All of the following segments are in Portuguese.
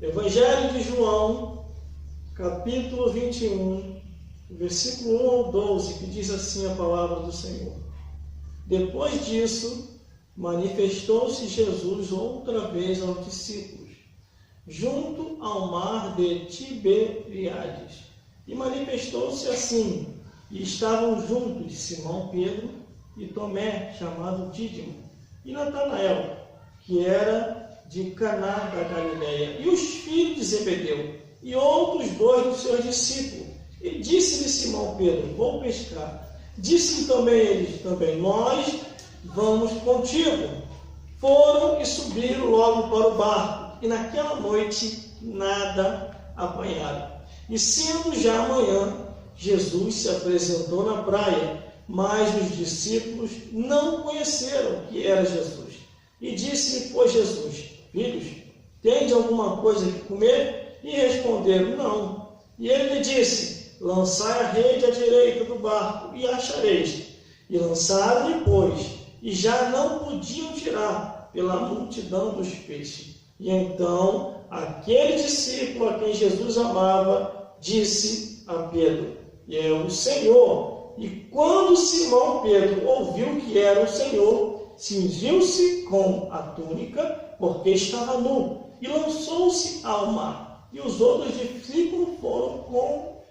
Evangelho de João, capítulo 21, versículo 1 ao 12, que diz assim a palavra do Senhor. Depois disso, manifestou-se Jesus outra vez aos discípulos, junto ao mar de Tiberíades. E manifestou-se assim, e estavam juntos Simão Pedro e Tomé, chamado Dídimo, e Natanael, que era de Caná da Galileia, e os filhos de Zebedeu, e outros dois dos seus discípulos. E disse-lhe Simão Pedro: vou pescar. Disse-lhe também eles, nós vamos contigo. Foram e subiram logo para o barco, e naquela noite nada apanharam. E sendo já amanhã, Jesus se apresentou na praia, mas os discípulos não conheceram que era Jesus. E disse-lhe, pois, Jesus: filhos, tende alguma coisa que comer? E responderam: não. E ele lhe disse: lançai a rede à direita do barco, e achareis. E lançaram-lhe, pois, e já não podiam tirar, pela multidão dos peixes. E então, aquele discípulo a quem Jesus amava, disse a Pedro: é o Senhor. E quando Simão Pedro ouviu que era o Senhor, cingiu-se com a túnica, porque estava nu, e lançou-se ao mar. E os outros discípulos foram com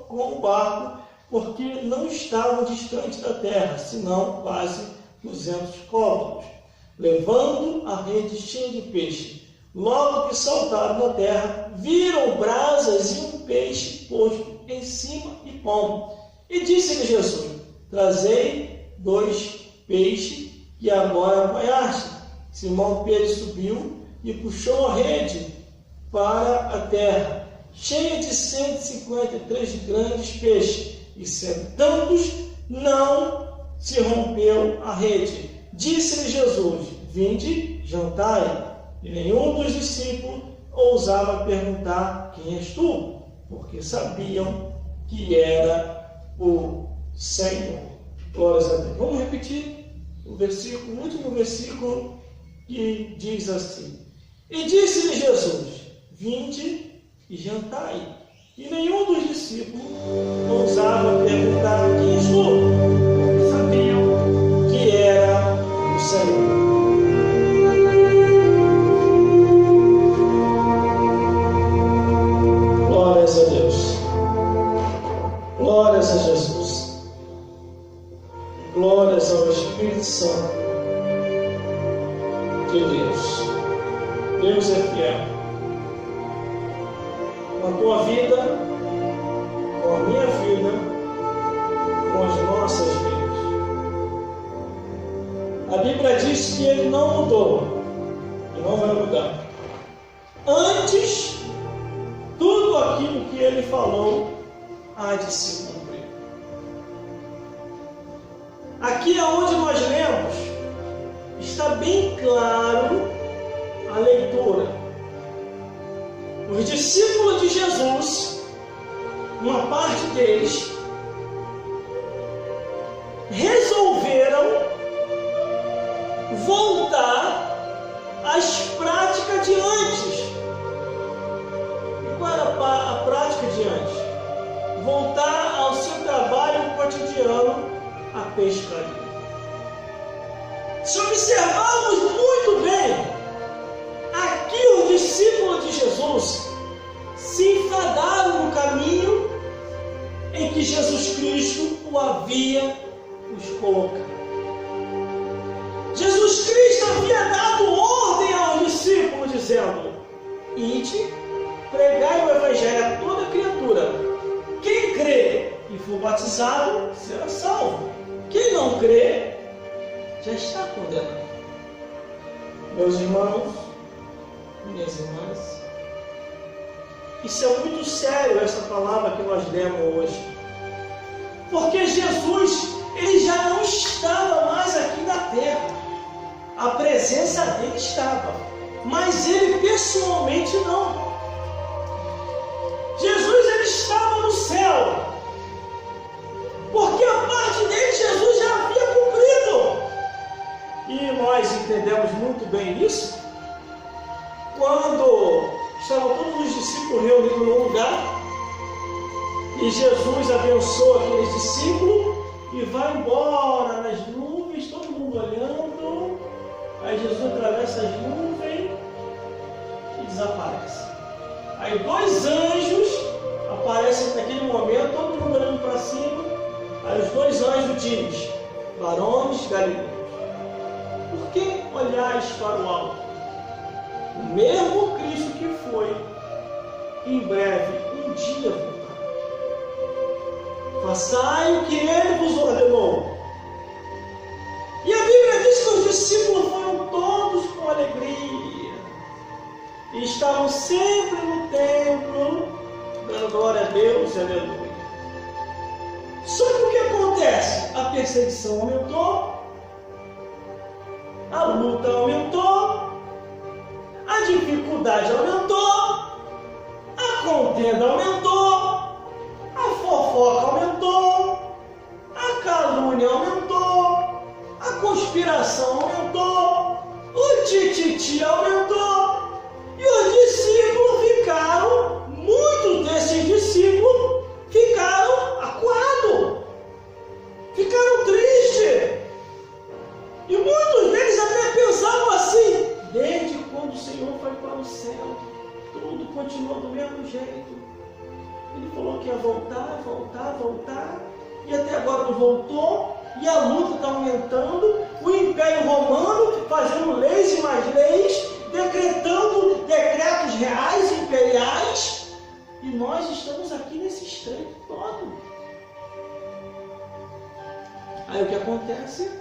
o barco, porque não estavam distante da terra, senão quase 200 côvados, levando a rede cheia de peixe. Logo que saltaram na terra, viram brasas e um peixe posto em cima e pão. E disse-lhe Jesus: trazei 2 peixes que agora apanhaste. Simão Pedro subiu e puxou a rede para a terra, cheia de 153 grandes peixes, e sendo tantos, não se rompeu a rede. Disse-lhe Jesus: vinde, jantai. E nenhum dos discípulos ousava perguntar: quem és tu? Porque sabiam que era o Senhor. Glórias a Deus. Vamos repetir o último versículo, que diz assim: e disse-lhe Jesus: vinde e jantai. E nenhum dos discípulos ousava perguntar: quem és tu? Porque sabiam que era o Senhor. Glórias a Deus. Glórias a Jesus. Glórias ao Espírito Santo de Deus. Deus é fiel. Com a tua vida, com a minha vida, com as nossas vidas. A Bíblia diz que Ele não mudou e não vai mudar. Antes, tudo aquilo que Ele falou há de se cumprir. Aqui aonde nós lemos, está bem claro a leitura. Os discípulos de Jesus, uma parte deles, resolveram voltar às práticas de antes. E qual era a prática de antes? Voltar ao seu trabalho cotidiano, a pescaria. Se observarmos muito bem, aqui os discípulos de Jesus se enfadaram no caminho em que Jesus Cristo o havia os colocado. Jesus Cristo havia dado ordem aos discípulos, dizendo: ide, pregai o Evangelho a toda criatura. Quem crê e for batizado será salvo. Quem não crê já está condenado. Meus irmãos, minhas irmãs, isso é muito sério, essa palavra que nós lemos hoje, porque Jesus, Ele já não estava mais aqui na terra. A presença dele estava, mas Ele pessoalmente não. Jesus, Ele estava no céu, porque a parte dele Jesus já havia cumprido. E nós entendemos muito bem isso quando estavam todos os discípulos reunidos num lugar, e Jesus abençoa aqueles discípulos e vai embora nas nuvens, todo mundo olhando. Aí Jesus atravessa as nuvens e desaparece. Aí 2 anjos aparecem naquele momento, todo mundo olhando para cima. Aí os 2 anjos dizem: varões galileus, por que olhais para o alto? O mesmo Cristo que foi, em breve, um dia voltará. Façai o que ele vos ordenou. E a Bíblia diz que os discípulos foram todos com alegria e estavam sempre no templo, dando glória a Deus e aleluia. Só que o que acontece? A perseguição aumentou, a luta aumentou, a dificuldade aumentou, a contenda aumentou, a fofoca aumentou, a calúnia aumentou, a conspiração aumentou, o tititi aumentou, e os discípulos ficaram, muitos desses discípulos ficaram acuados, ficaram tristes, e muitos deles até pensavam assim: desde quando o Senhor foi para o céu, tudo continua do mesmo jeito. Ele falou que ia voltar, e até agora não voltou, e a luta está aumentando, o Império Romano fazendo leis e mais leis, decretando decretos reais, imperiais, e nós estamos aqui nesse estreito todo. Aí o que acontece?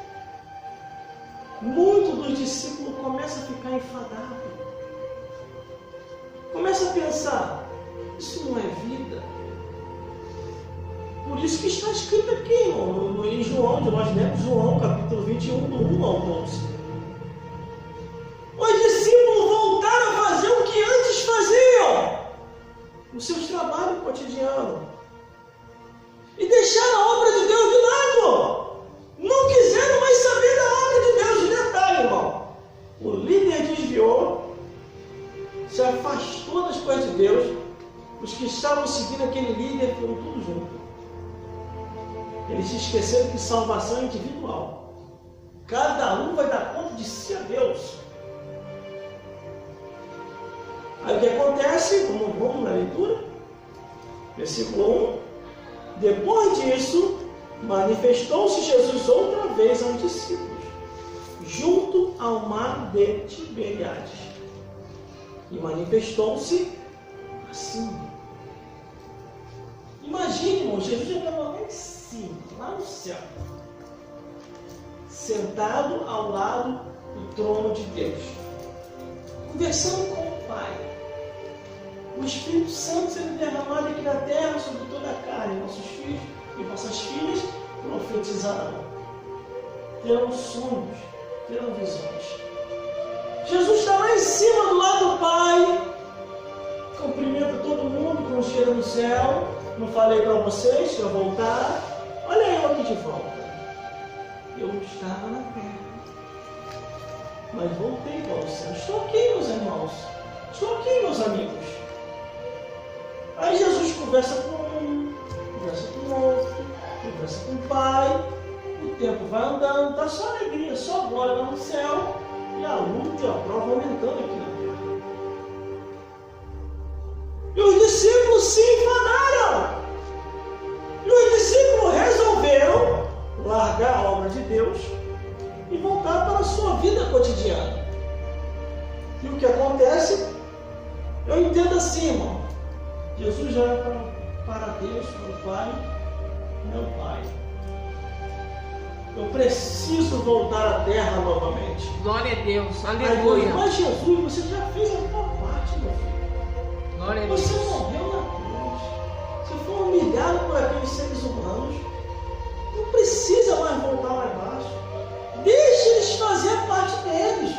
Muitos dos discípulos começam a ficar enfadados, começam a pensar: isso não é vida. Por isso que está escrito aqui em João, nós lemos João, capítulo 21, do 1 ao 11. Os discípulos voltaram a fazer o que antes faziam, nos seus trabalhos cotidianos, e deixaram a obra de Deus de lado. Não quiseram mais saber da obra de Deus. De detalhe, irmão, o líder desviou, se afastou das coisas de Deus. Os que estavam seguindo aquele líder foram todos juntos. Eles se esqueceram que salvação é individual. Cada um vai dar conta de si a Deus. Aí o que acontece? Vamos na leitura. Versículo 1. Depois disso, manifestou-se Jesus outra vez aos discípulos, junto ao mar de Tiberíades. E manifestou-se assim. Imagine, irmão, Jesus já estava lá em cima, lá no céu, sentado ao lado do trono de Deus, conversando com o Pai. O Espírito Santo sendo derramado aqui na terra sobre toda a carne. Nossos filhos e nossas filhas profetizarão, terão sonhos, terão visões. Jesus está lá em cima do lado do Pai, cumprimenta todo mundo quando chega no céu. Não falei para vocês que eu voltar? Olha eu aqui de volta. Eu estava na terra, mas voltei para o céu. Estou aqui, meus irmãos. Estou aqui, meus amigos. Aí Jesus conversa com um, conversa com o outro, conversa com o Pai. O tempo vai andando, está só alegria, só glória lá no céu. E a luta e a prova aumentando aqui na terra. E os discípulos se enfadaram. E os discípulos resolveram largar a obra de Deus e voltar para a sua vida cotidiana. E o que acontece? Eu entendo assim, irmão. Jesus já para Deus, para o Pai: meu Pai, eu preciso voltar à terra novamente. Glória a Deus, aleluia. Mas Jesus, você já fez a sua parte, meu filho. Glória a Deus. Você morreu na cruz. Você foi humilhado por aqueles seres humanos. Não precisa mais voltar lá embaixo. Deixe eles fazer a parte deles.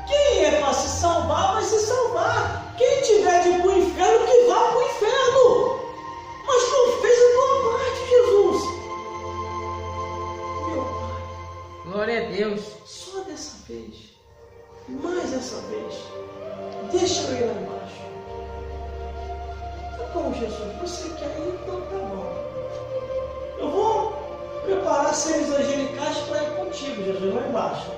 Quem é para se salvar, vai se salvar. Quem tiver de ir para o inferno, que vá para o inferno. Mas tu fez a tua parte, Jesus. Meu Pai. Glória a Deus. Só dessa vez. Mais essa vez. Deixa embaixo. Tá bom, Jesus, você quer ir? Então tá bom. Eu vou preparar seres angelicais para ir contigo, Jesus, lá embaixo.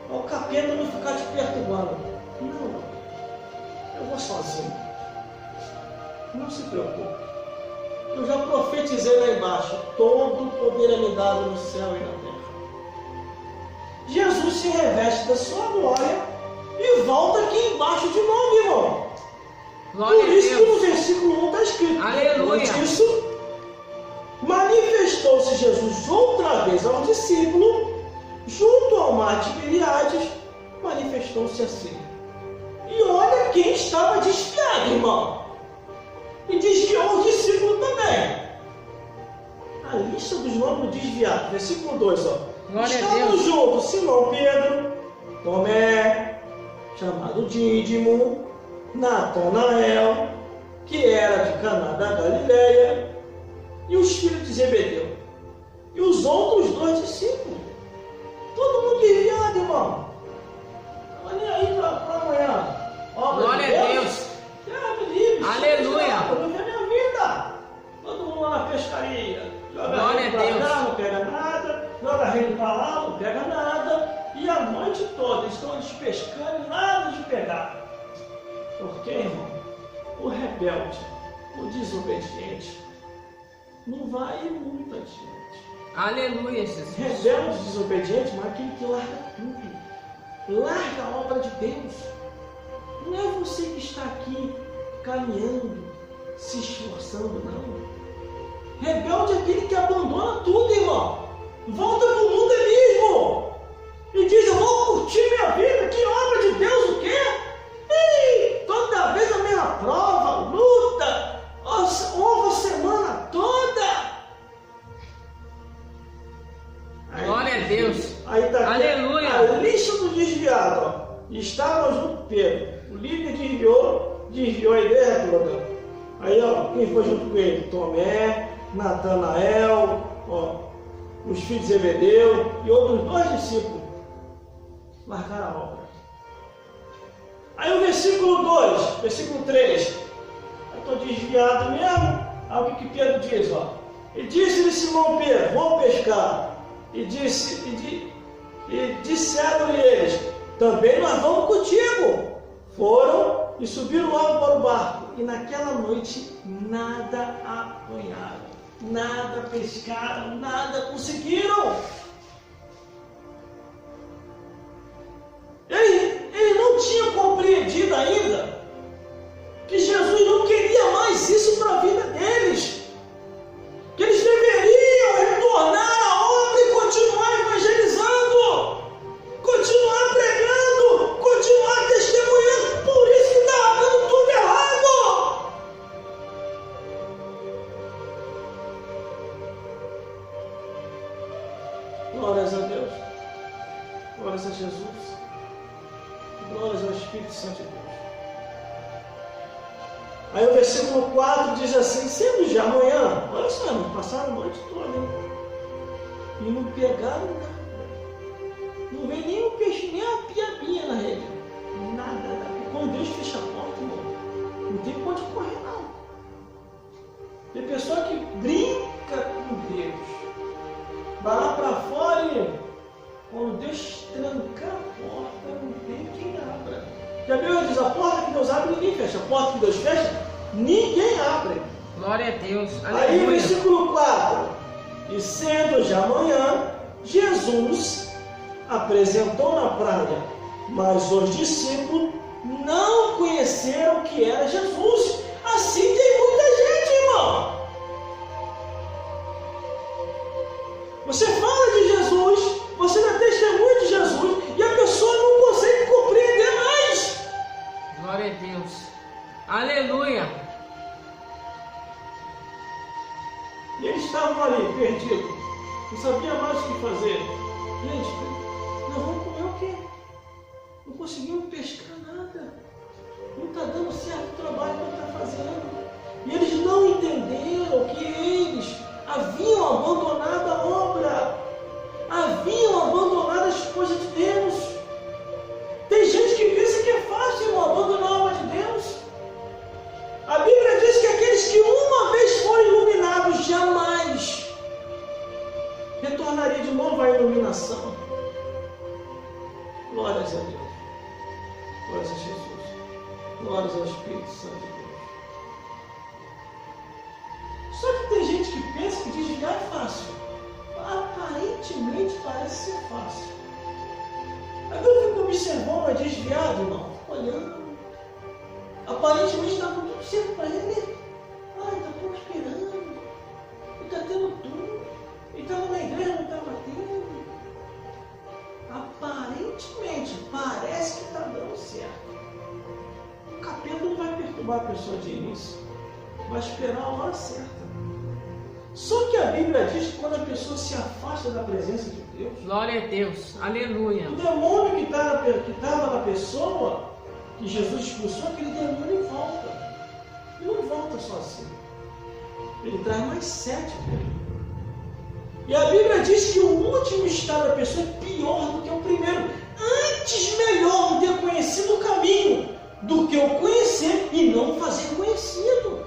Para o capeta não ficar te perturbando. Não, eu vou sozinho. Não se preocupe. Eu já profetizei lá embaixo. Todo poder é me dado no céu e na terra. Jesus se reveste da sua glória e volta aqui embaixo de novo, irmão. Glória Por isso a que Deus. no versículo 1 está escrito. Aleluia. Depois disso, manifestou-se Jesus outra vez ao discípulo, junto ao mar Tiberíades, manifestou-se assim. E olha quem estava desviado, irmão. E desviou o discípulo também. A lista dos nomes desviados, versículo 2, ó. Glória a Estavam Deus. juntos Simão Pedro, Tomé, chamado Dídimo, Natanael, que era de Caná da Galileia, e os filhos de Zebedeu, e os outros 2 discípulos. Todo mundo desviado, irmão. Não vai nem aí para amanhã. Glória a Deus. Aleluia. Eu vivo a minha vida. Todo mundo lá na pescaria. Joga Glória rede a pra Deus. cá, não pega nada. Joga rede para lá, não pega nada. E a noite toda estão eles pescando e nada de pegar. Por quê, irmão? O rebelde, o desobediente, não vai muito adiante. Aleluia, Jesus. Rebelde, desobediente, mas aquele que larga tudo. Larga a obra de Deus. Não é você que está aqui caminhando, se esforçando, não. Rebelde é aquele que abandona tudo, irmão. Volta para o mundo e diz, eu vou curtir minha vida, que obra de Deus, o quê? Ei, toda vez a mesma prova, luta, ovo a semana toda. Aí, Glória a Deus. aí tá aqui Aleluia. a lista do desviado, ó. Estavam junto Pedro. O líder desviou a ideia toda. Aí, ó, quem foi junto com ele? Tomé, Natanael, ó, os filhos de Zebedeu e outros 2 discípulos. Largaram a obra. Aí o versículo 2, versículo 3. Eu estou desviado mesmo. Aí o que Pedro diz, ó? E disse-lhe Simão Pedro, vou pescar. E disseram-lhe eles, também nós vamos contigo. Foram e subiram logo para o barco. E naquela noite nada apanharam, nada pescaram, nada conseguiram. Ele não tinha compreendido ainda que Jesus não queria mais isso para a vida deles. Que eles deveriam retornar à obra e continuar evangelizando, continuar pregando, continuar testemunhando. Por isso que estava dando tudo errado. Glórias a Deus. Glórias a Jesus. Glórias ao Espírito Santo de Deus. Aí o versículo 4 diz assim, sendo já amanhã, olha só, irmão, passaram a noite toda, hein? E não pegaram nada. Não veio nem um peixe, nem uma piabinha na rede. Nada. Quando Deus fecha a porta, irmão, não tem pra onde correr, não. Tem pessoa que brinca com Deus. Vai lá para fora e quando Deus trancar a porta, não tem quem abra. Já viu? Diz, a porta que Deus abre, ninguém fecha. A porta que Deus fecha, ninguém abre. Glória a Deus. Aí, Aleluia. versículo 4. E sendo já manhã, Jesus apresentou na praia, mas os discípulos não conheceram que era Jesus. Assim tem muita gente, irmão. Você fala de Jesus, você dá testemunho de Jesus, e a pessoa não consegue compreender mais. Glória a Deus. Aleluia. E eles estavam ali, perdidos, não sabiam mais o que fazer. Gente, nós vamos comer o quê? Não conseguimos pescar nada. Não está dando certo o trabalho que está fazendo. E eles não entenderam que eles haviam abandonado a obra, haviam abandonado as coisas de Deus. Tem gente que pensa que é fácil, irmão, abandonar a obra de Deus. Glórias ao Espírito Santo de Deus. Só que tem gente que pensa que desviar é fácil. Aparentemente parece ser fácil. Aí eu fico observando a desviado, irmão, olhando. Aparentemente está tudo certo para ele. Ai, está prosperando. Ele está tendo tudo. Ele estava na igreja, não estava tendo. Aparentemente, parece que está dando certo. O capeta não vai perturbar a pessoa de início. Vai esperar a hora certa. Só que a Bíblia diz que quando a pessoa se afasta da presença de Deus, Glória a Deus. Aleluia. o demônio que estava na pessoa, que Jesus expulsou, aquele demônio volta. E não volta sozinho. Ele traz mais 7 para ele. E a Bíblia diz que o último estado da pessoa é pior do que o primeiro. Antes melhor ter conhecido o caminho do que o conhecer e não fazer conhecido.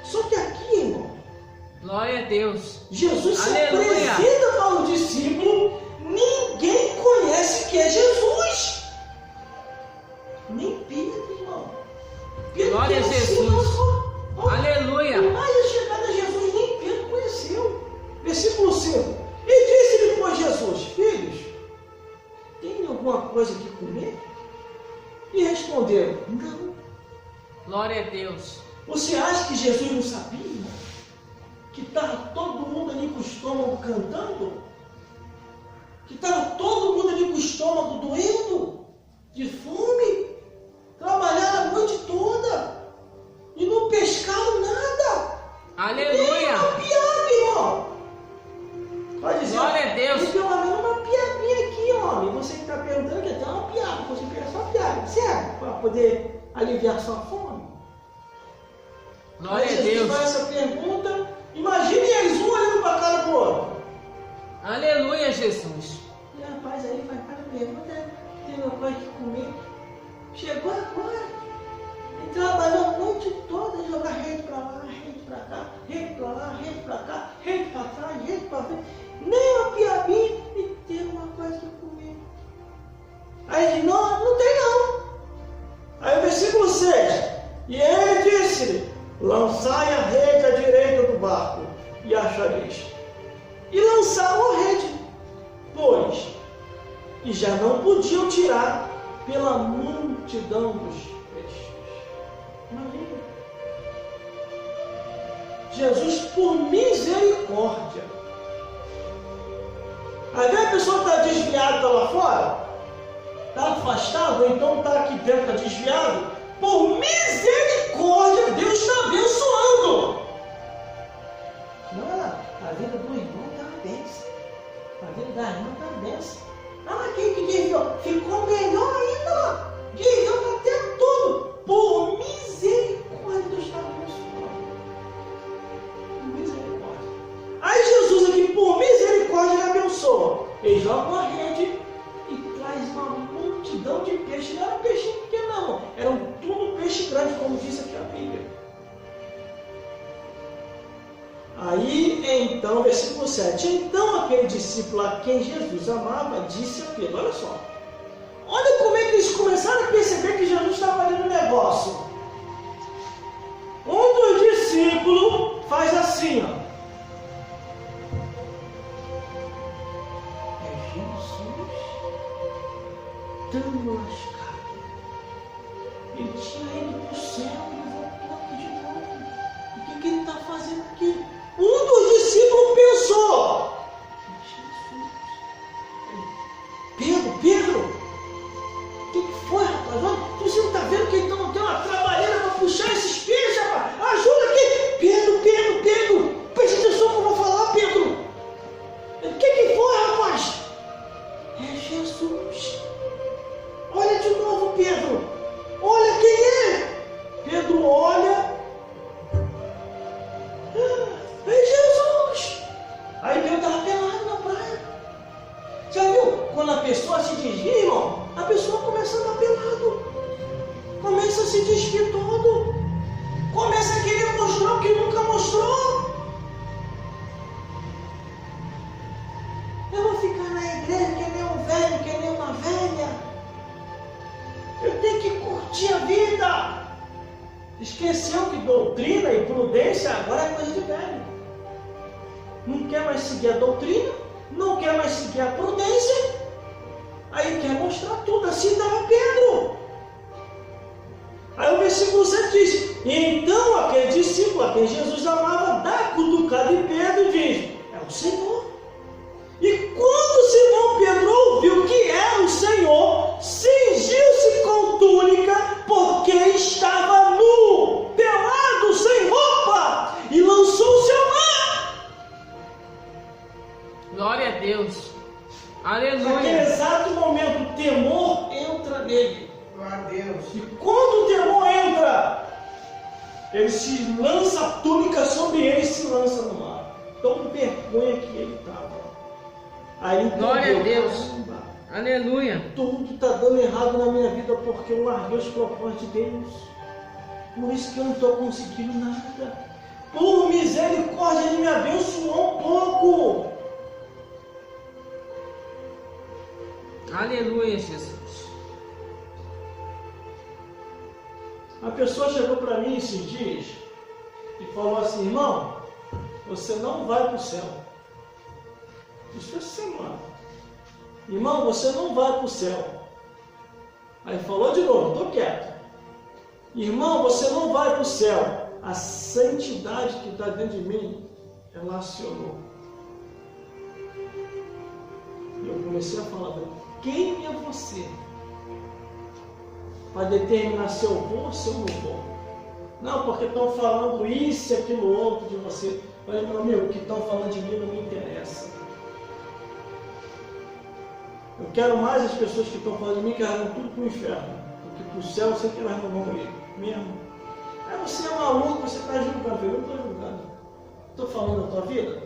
Só que aqui, irmão, Glória a Deus. Jesus se Aleluia. apresenta para o discípulo, ninguém conhece que é Jesus. Nem Pedro, irmão. Pedro Glória a Jesus. Aleluia. Mais a chegada a Jesus, nem Pedro conheceu. Versículo 5. E disse depois Jesus: filhos, tem alguma coisa que comer? E responderam: não. Glória a Deus. Você acha que Jesus não sabia, irmão? Que estava todo mundo ali com o estômago cantando? Que estava todo mundo ali com o estômago doendo? De fome? Trabalharam a noite toda e não pescaram nada. Aleluia. Uma piada, irmão. Pode dizer, Glória a Deus. tem pelo menos uma piadinha aqui, homem. Você que está perguntando que tem uma piada. Você quer só piada, sério, para poder aliviar sua fome. Glória Aí a Jesus Deus. faz essa pergunta. Imagine eles um olhando para a cara do outro. Aleluia, Jesus. E rapaz, aí faz cada pergunta. Tem alguma coisa que comer? Chegou agora. E trabalhou a noite toda, jogar rede para lá, rede para cá, rede para lá, rede para cá, rede para trás, rede para frente. Nem uma piadinha e ter uma coisa que comer. Aí diz: não tem não. Aí o versículo 6. E ele disse-lhe: lançai a rede à direita do barco e achareis. E lançaram a rede, pois, e já não podiam tirar pela multidão dos peixes. Imagina. Jesus, por misericórdia. Aí vem a pessoa que está desviada, está lá fora, está afastado, ou então está aqui dentro, está desviado. Por misericórdia, Deus está abençoando. Não, a vida do irmão está uma bênção. A vida da irmã está uma bênção. Ah, quem que desviou? Ficou melhor ainda. Desviou até tudo. Por misericórdia, Deus está abençoando. Por misericórdia. Aí Jesus aqui, por misericórdia, ele abençoa. Ele joga uma rede e traz uma multidão de peixes. Não era peixe pequeno, não. Era tudo peixe grande, como diz aqui a Bíblia. Aí, então, versículo 7. Então, aquele discípulo a quem Jesus amava, disse a Pedro: olha só. Olha como é que eles começaram a perceber que Jesus estava fazendo um negócio. Um dos discípulos faz assim, ó. É Jesus tão lascado. Ele tinha ido para o céu e voltou aqui de novo. O que ele está fazendo aqui? Um dos discípulos pensou: Jesus. Pedro, o que foi, rapaz? Você não está vendo que ele tem uma trabalheira para puxar esses peixes, rapaz? Ajuda aqui! Pedro, preste atenção no que eu vou falar, Pedro. O que foi, rapaz? É Jesus. Olha de novo, Pedro. Olha quem é. Pedro olha. É Jesus. Aí Pedro estava pelado na praia. Já viu? Quando a pessoa se desvia, irmão, a pessoa começa a andar pelado. Começa a se despir todo. Começa a querer mostrar o que nunca mostrou. Eu vou ficar na igreja que nem um velho, que nem uma velha. Eu tenho que curtir a vida. Esqueceu que doutrina e prudência agora é coisa de velho. Não quer mais seguir a doutrina, não quer mais seguir a prudência. Aí quer mostrar tudo. Assim estava Pedro. Aí o versículo 7 diz: então aquele discípulo a quem Jesus amava dá a cutucada em Pedro e diz: é o Senhor. E quando Simão Pedro ouviu que era o Senhor, cingiu-se com túnica, porque estava nu, pelado, sem roupa, e lançou-se ao mar. Glória a Deus. Aleluia. Naquele exato momento, o temor entra nele. Glória a Deus. E quando o temor entra, ele se lança, a túnica sobre ele e se lança no mar. Tão vergonha que ele estava. Aí ele entendeu: glória a Deus. Caramba, Aleluia. tudo está dando errado na minha vida porque eu larguei os propósitos de Deus. Por isso que eu não estou conseguindo nada. Por misericórdia, Ele me abençoou um pouco. Aleluia, Jesus. A pessoa chegou para mim esses dias e falou assim: irmão, você não vai para o céu. Isso é semana. Irmão, você não vai para o céu. Aí falou de novo: estou quieto. Irmão, você não vai para o céu. A santidade que está dentro de mim, ela acionou. E eu comecei a falar: quem é você para determinar se eu vou ou se eu não vou? Não, porque estão falando isso e aquilo outro de você. Eu falei: meu amigo, o que estão falando de mim não me interessa. Eu quero mais as pessoas que estão falando de mim que arrancam tudo para o inferno, porque para o céu eu sei que elas não vão ir mesmo. Aí você é maluco, você está julgando. Eu não estou julgando. Estou falando da tua vida?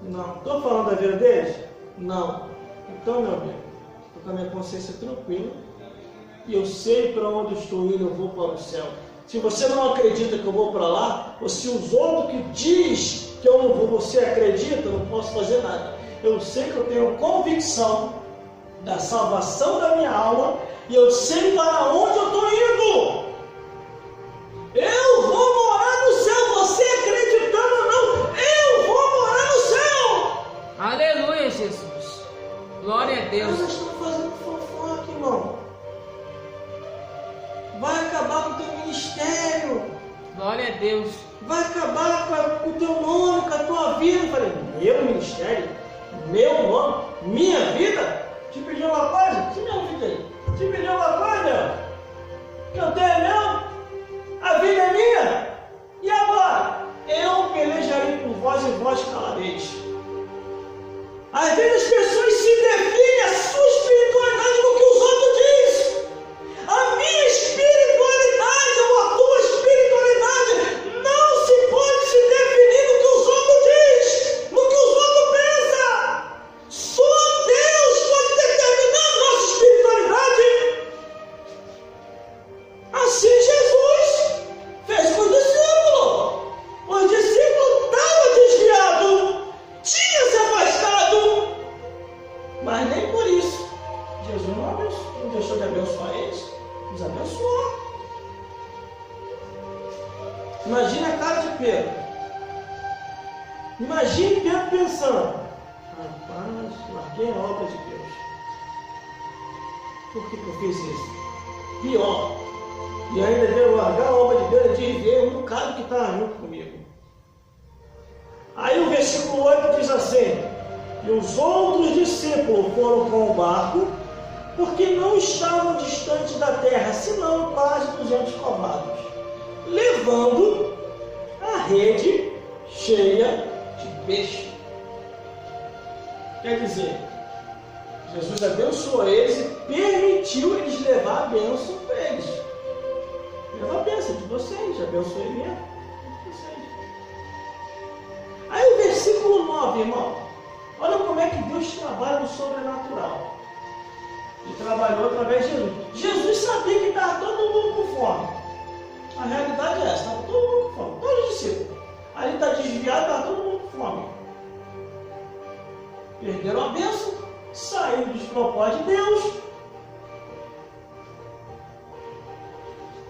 Não. Estou falando da vida deles? Não. Então, meu amigo, estou com a minha consciência tranquila e eu sei para onde eu estou indo, eu vou para o céu. Se você não acredita que eu vou para lá, ou se os outros que diz que eu não vou, você acredita, eu não posso fazer nada. Eu sei que eu tenho convicção da salvação da minha alma e eu sei para onde eu estou indo. Eu vou morar no céu, você acreditando ou não, eu vou morar no céu. Aleluia, Jesus. Glória a Deus. Nós estamos fazendo fofoca, irmão. Vai acabar com o teu ministério. Glória a Deus. Vai acabar com o teu nome, com a tua vida. Eu falei: meu ministério? Meu nome? Minha vida? Te pediu uma coisa? Se minha vida aí. Te pediu uma coisa? Que eu tenho é meu? A vida é minha? E agora? Eu pelejarei por vós e vós calareis. Às vezes as pessoas se definem a sua espiritualidade no que os outros dizem. A minha espiritualidade ou a tua espiritualidade não se pode se definir no que os outros dizem, no que os outros pensam. Só Deus pode determinar a nossa espiritualidade. Assim Jesus fez com o discípulo. O discípulo estava desviado, tinha se afastado, mas nem por isso Jesus não deixou de abençoar eles, nos abençoou. Imagine a cara de Pedro. Imagine Pedro pensando: rapaz, larguei a obra de Deus. Por que eu fiz isso? Pior, e ainda devo largar a obra de Deus de ver um bocado que está junto comigo. Aí o versículo 8 diz assim: e os outros discípulos foram com o barco, porque não estavam distantes da terra, senão quase 200 covados, levando a rede cheia de peixe. Quer dizer, Jesus abençoou eles e permitiu eles levar a bênção para eles. Leva a bênção de vocês, abençoei mesmo de vocês. Aí o versículo 9, irmão, olha como é que Deus trabalha no sobrenatural. Ele trabalhou através de Jesus. Jesus sabia que estava todo mundo com fome. A realidade é essa, estava todo mundo com fome, todos os discípulos. Aí ele está desviado, estava todo mundo com fome. Perderam a bênção, saíram dos propósitos de Deus.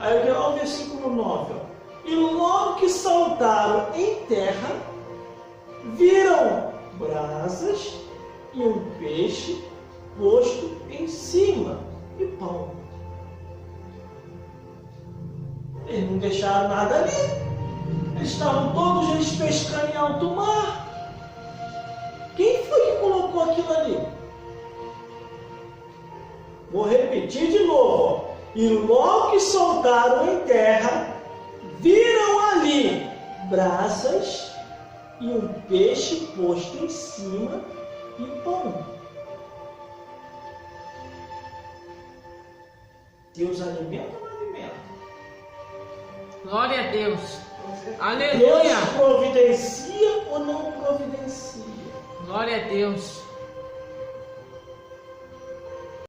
Aí olha o versículo 9. Ó. E logo que saltaram em terra, viram brasas e um peixe posto em cima e pão. Eles não deixaram nada ali. Estavam todos eles pescando em alto mar. Quem foi que colocou aquilo ali? Vou repetir de novo. Ó. E logo que soltaram em terra, viram ali brasas e um peixe posto em cima e pão. Deus alimenta ou não alimenta? Glória a Deus. Deus Aleluia. providencia ou não providencia? Glória a Deus.